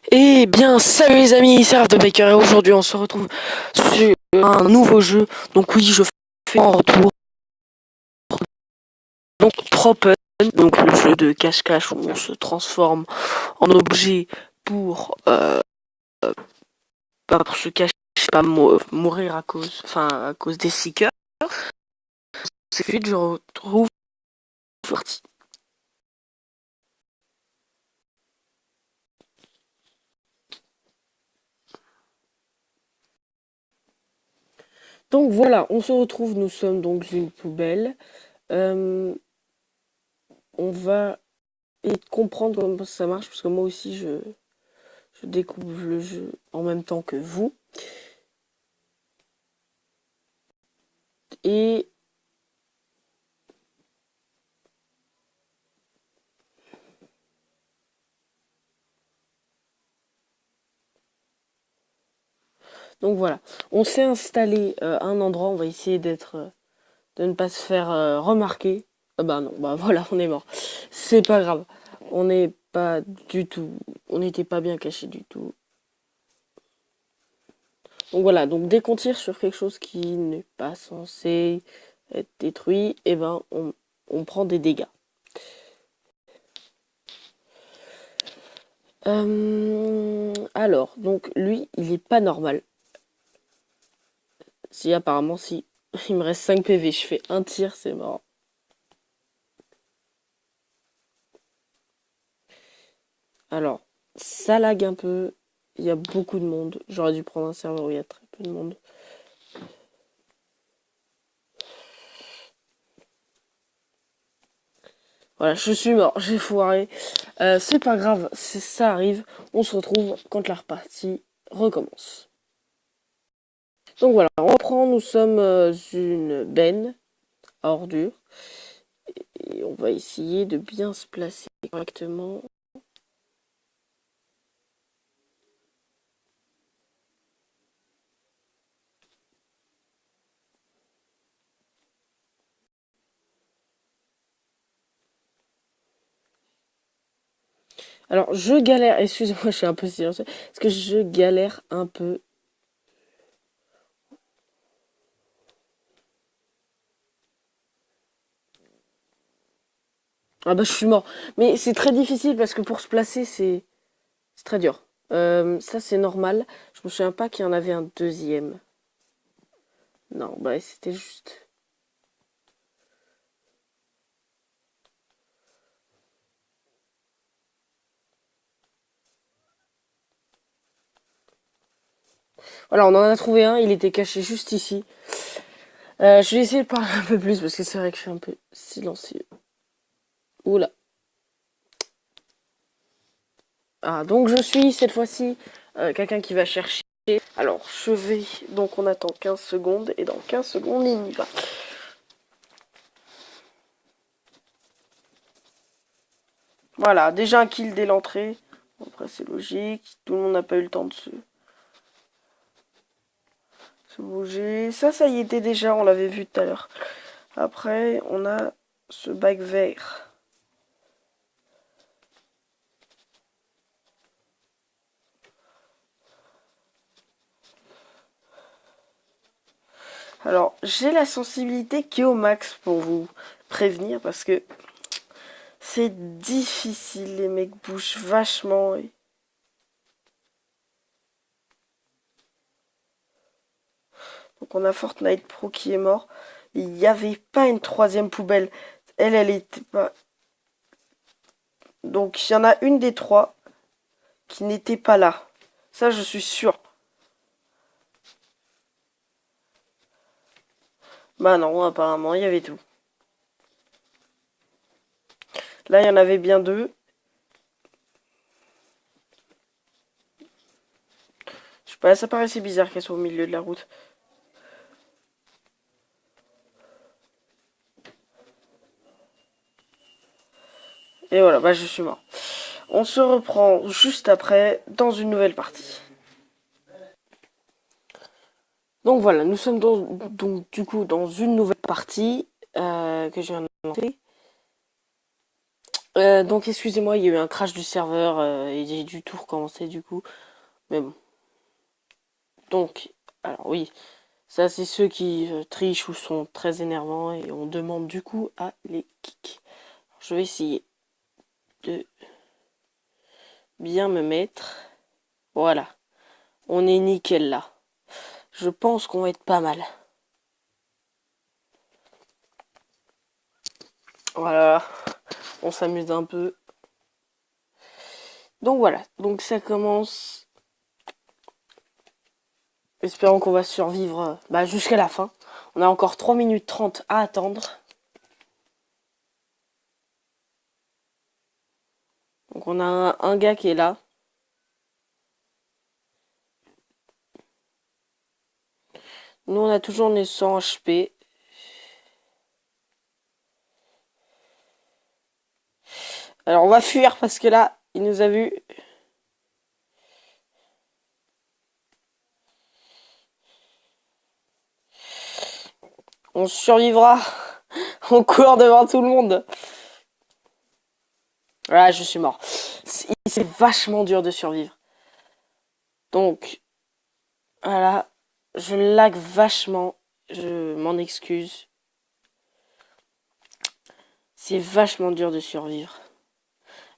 Eh bien, salut les amis, c'est Raph de Baker et aujourd'hui on se retrouve sur un nouveau jeu. Donc oui, je fais un retour. Donc Tropen, donc le jeu de cache-cache où on se transforme en objet pour pas pour se cacher, pas mourir à cause des seekers. C'est vite je retrouve partie. Donc voilà, on se retrouve, nous sommes donc une poubelle. Euh, on va comprendre comment ça marche parce que moi aussi je découvre le jeu en même temps que vous. Et donc voilà, on s'est installé à un endroit, on va essayer de ne pas se faire remarquer. Ah bah non, bah voilà, on est mort. C'est pas grave. On n'est pas du tout, on n'était pas bien caché du tout. Donc voilà, donc dès qu'on tire sur quelque chose qui n'est pas censé être détruit, et ben on prend des dégâts. Alors, donc lui, il est pas normal. Si apparemment si il me reste 5 PV, je fais un tir, c'est mort. Alors, ça lag un peu. Il y a beaucoup de monde. J'aurais dû prendre un serveur où il y a très peu de monde. Voilà, je suis mort, j'ai foiré. C'est pas grave, ça arrive. On se retrouve quand la repartie recommence. Donc voilà, on reprend. Nous sommes une benne à ordures. Et on va essayer de bien se placer correctement. Alors, je galère, excusez-moi, je suis un peu silencieux, parce que je galère un peu. Ah bah, je suis mort. Mais c'est très difficile parce que pour se placer, c'est très dur. Ça, c'est normal. Je me souviens pas qu'il y en avait un deuxième. Non, bah, c'était juste. Voilà, on en a trouvé un, il était caché juste ici. Je vais essayer de parler un peu plus parce que c'est vrai que je suis un peu silencieux. Oula. Ah, donc je suis cette fois-ci quelqu'un qui va chercher. Alors, je vais. Donc, on attend 15 secondes et dans 15 secondes, il y va. Voilà, déjà un kill dès l'entrée. Après, c'est logique. Tout le monde n'a pas eu le temps de se bouger. Ça y était déjà, on l'avait vu tout à l'heure. Après, on a ce bac vert. Alors, j'ai la sensibilité qui est au max pour vous prévenir parce que c'est difficile. Les mecs bougent vachement. Donc, on a Fortnite Pro qui est mort. Il n'y avait pas une troisième poubelle. Elle était pas. Donc, il y en a une des trois qui n'était pas là. Ça, je suis sûr. Bah non, apparemment, il y avait tout. Là, il y en avait bien deux. Je sais pas, ça paraissait bizarre qu'elles soient au milieu de la route. Et voilà, bah je suis mort. On se reprend juste après dans une nouvelle partie. Donc voilà, nous sommes donc du coup dans une nouvelle partie que je viens de lancer. Donc excusez-moi, il y a eu un crash du serveur et j'ai dû tout recommencer du coup. Mais bon. Donc, alors oui, ça c'est ceux qui trichent ou sont très énervants et on demande du coup à les kick. Je vais essayer de bien me mettre. Voilà, on est nickel là. Je pense qu'on va être pas mal. Voilà, on s'amuse un peu. Donc voilà, donc ça commence. Espérons qu'on va survivre jusqu'à la fin. On a encore 3 minutes 30 à attendre. Donc on a un gars qui est là. Nous on a toujours les 100 HP. Alors on va fuir parce que là, il nous a vus. On survivra. On court devant tout le monde. Voilà, je suis mort. C'est vachement dur de survivre. Donc, voilà. Je lag vachement. Je m'en excuse. C'est vachement dur de survivre.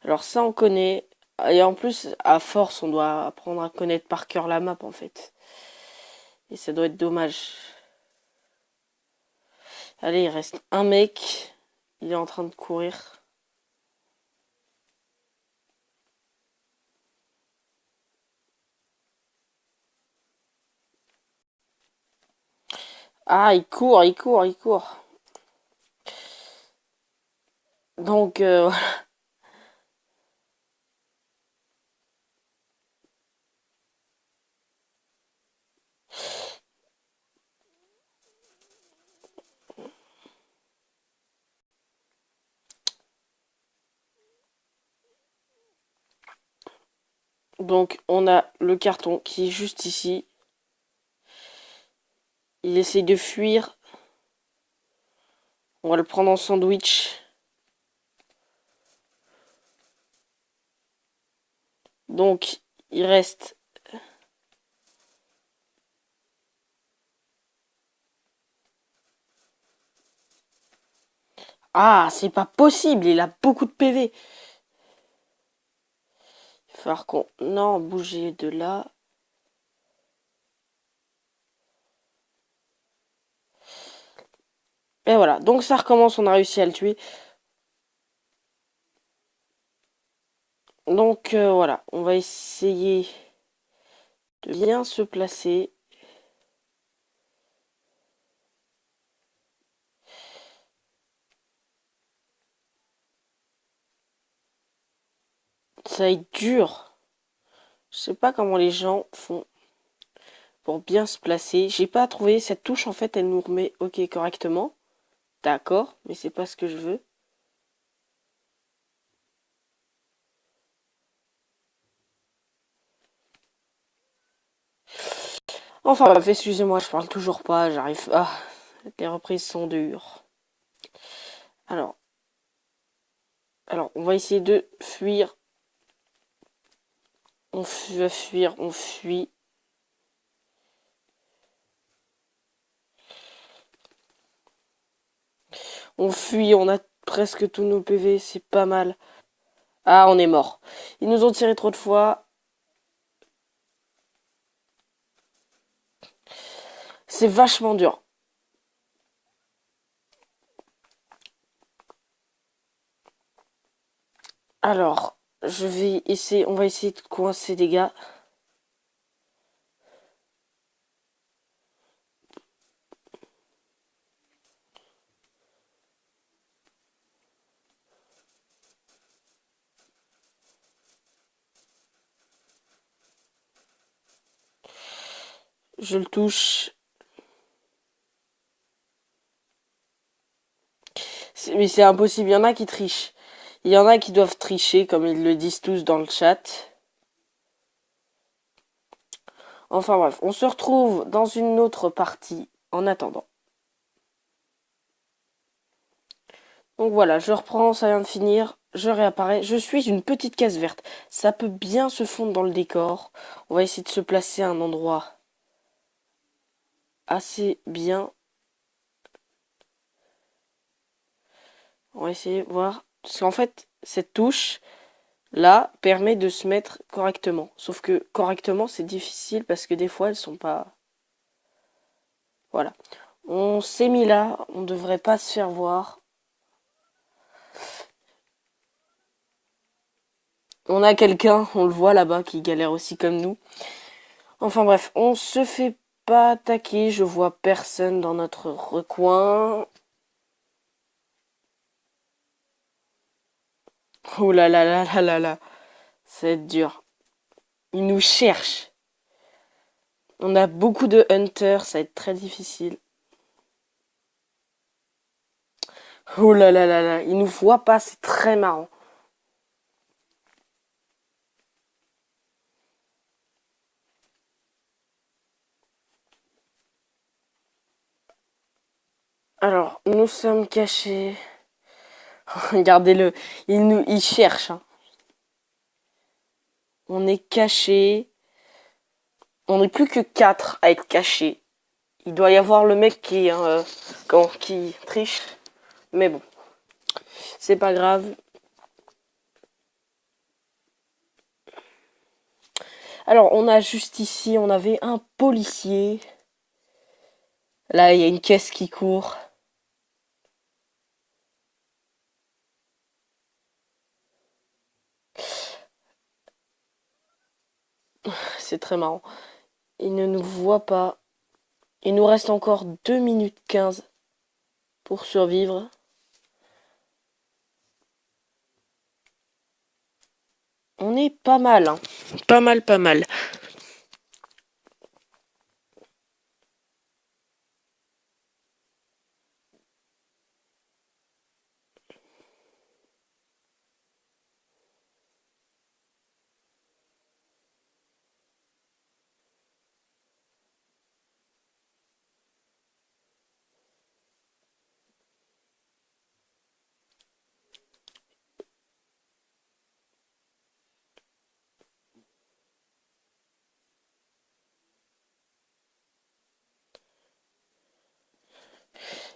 Alors ça, on connaît. Et en plus, à force, on doit apprendre à connaître par cœur la map, en fait. Et ça doit être dommage. Allez, il reste un mec. Il est en train de courir. Ah, il court, il court, il court. Donc, donc on a le carton qui est juste ici. Il essaye de fuir. On va le prendre en sandwich. Donc, il reste... Ah, c'est pas possible, il a beaucoup de PV. Il va falloir qu'on... Non, bouger de là. Et voilà, donc ça recommence, on a réussi à le tuer. Donc voilà, on va essayer de bien se placer. Ça va être dur. Je sais pas comment les gens font pour bien se placer. J'ai pas trouvé cette touche, en fait, elle nous remet OK correctement. D'accord, mais c'est pas ce que je veux. Enfin bref, excusez-moi, je parle toujours pas, j'arrive... Ah, les reprises sont dures. Alors, on va essayer de fuir. On va fuir, on fuit. On fuit, on a presque tous nos PV, c'est pas mal. Ah, on est mort. Ils nous ont tiré trop de fois. C'est vachement dur. Alors, je vais essayer, on va essayer de coincer des gars. Je le touche. Mais c'est impossible, il y en a qui trichent. Il y en a qui doivent tricher, comme ils le disent tous dans le chat. Enfin bref, on se retrouve dans une autre partie en attendant. Donc voilà, je reprends, ça vient de finir. je réapparais. Je suis une petite case verte. Ça peut bien se fondre dans le décor. On va essayer de se placer à un endroit assez bien. On va essayer de voir. Parce qu'en fait, cette touche là permet de se mettre correctement. Sauf que correctement, c'est difficile parce que des fois, elles sont pas... Voilà. On s'est mis là. On devrait pas se faire voir. On a quelqu'un, on le voit là-bas, qui galère aussi comme nous. Enfin bref, on se fait pas attaquer. Je vois personne dans notre recoin. Oh là là là là là là. Ça va être dur. Ils nous cherchent. On a beaucoup de hunters, ça va être très difficile. Oh là là là là. Ils nous voient pas, c'est très marrant. Alors, nous sommes cachés. Regardez-le. Il cherche. Hein. On est cachés. On n'est plus que 4 à être cachés. Il doit y avoir le mec qui triche. Mais bon. C'est pas grave. Alors, on a juste ici, on avait un policier. Là, il y a une caisse qui court. C'est très marrant. Il ne nous voit pas. Il nous reste encore 2 minutes 15 pour survivre. On est pas mal, hein. Pas mal, pas mal.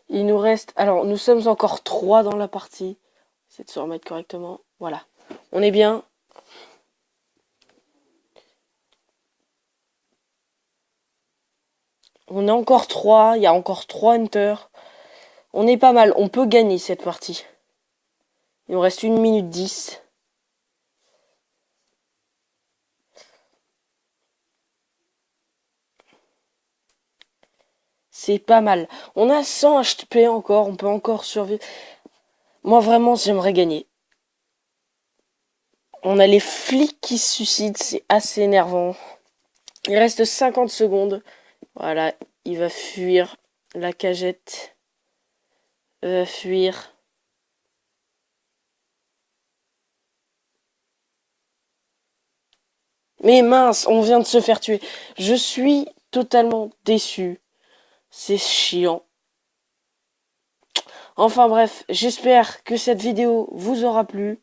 Il nous reste... Alors, nous sommes encore 3 dans la partie. C'est de se remettre correctement. Voilà. On est bien. On est encore 3. Il y a encore 3 hunters. On est pas mal. On peut gagner cette partie. Il nous reste 1 minute 10. C'est pas mal. On a 100 HP encore. On peut encore survivre. Moi, vraiment, j'aimerais gagner. On a les flics qui se suicident. C'est assez énervant. Il reste 50 secondes. Voilà. Il va fuir la cagette. Il va fuir. Mais mince, on vient de se faire tuer. Je suis totalement déçu. C'est chiant. Enfin bref, j'espère que cette vidéo vous aura plu.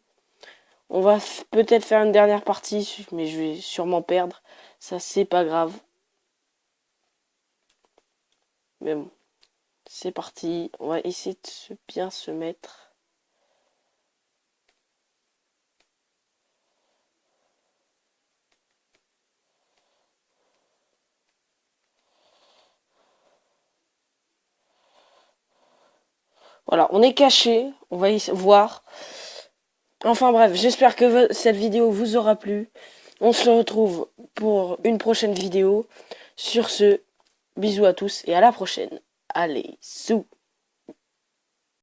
On va peut-être faire une dernière partie, mais je vais sûrement perdre. Ça, c'est pas grave. Mais bon, c'est parti. On va essayer de bien se mettre. Voilà, on est caché. On va y voir. Enfin bref, j'espère que cette vidéo vous aura plu. On se retrouve pour une prochaine vidéo. Sur ce, bisous à tous et à la prochaine. Allez, sous.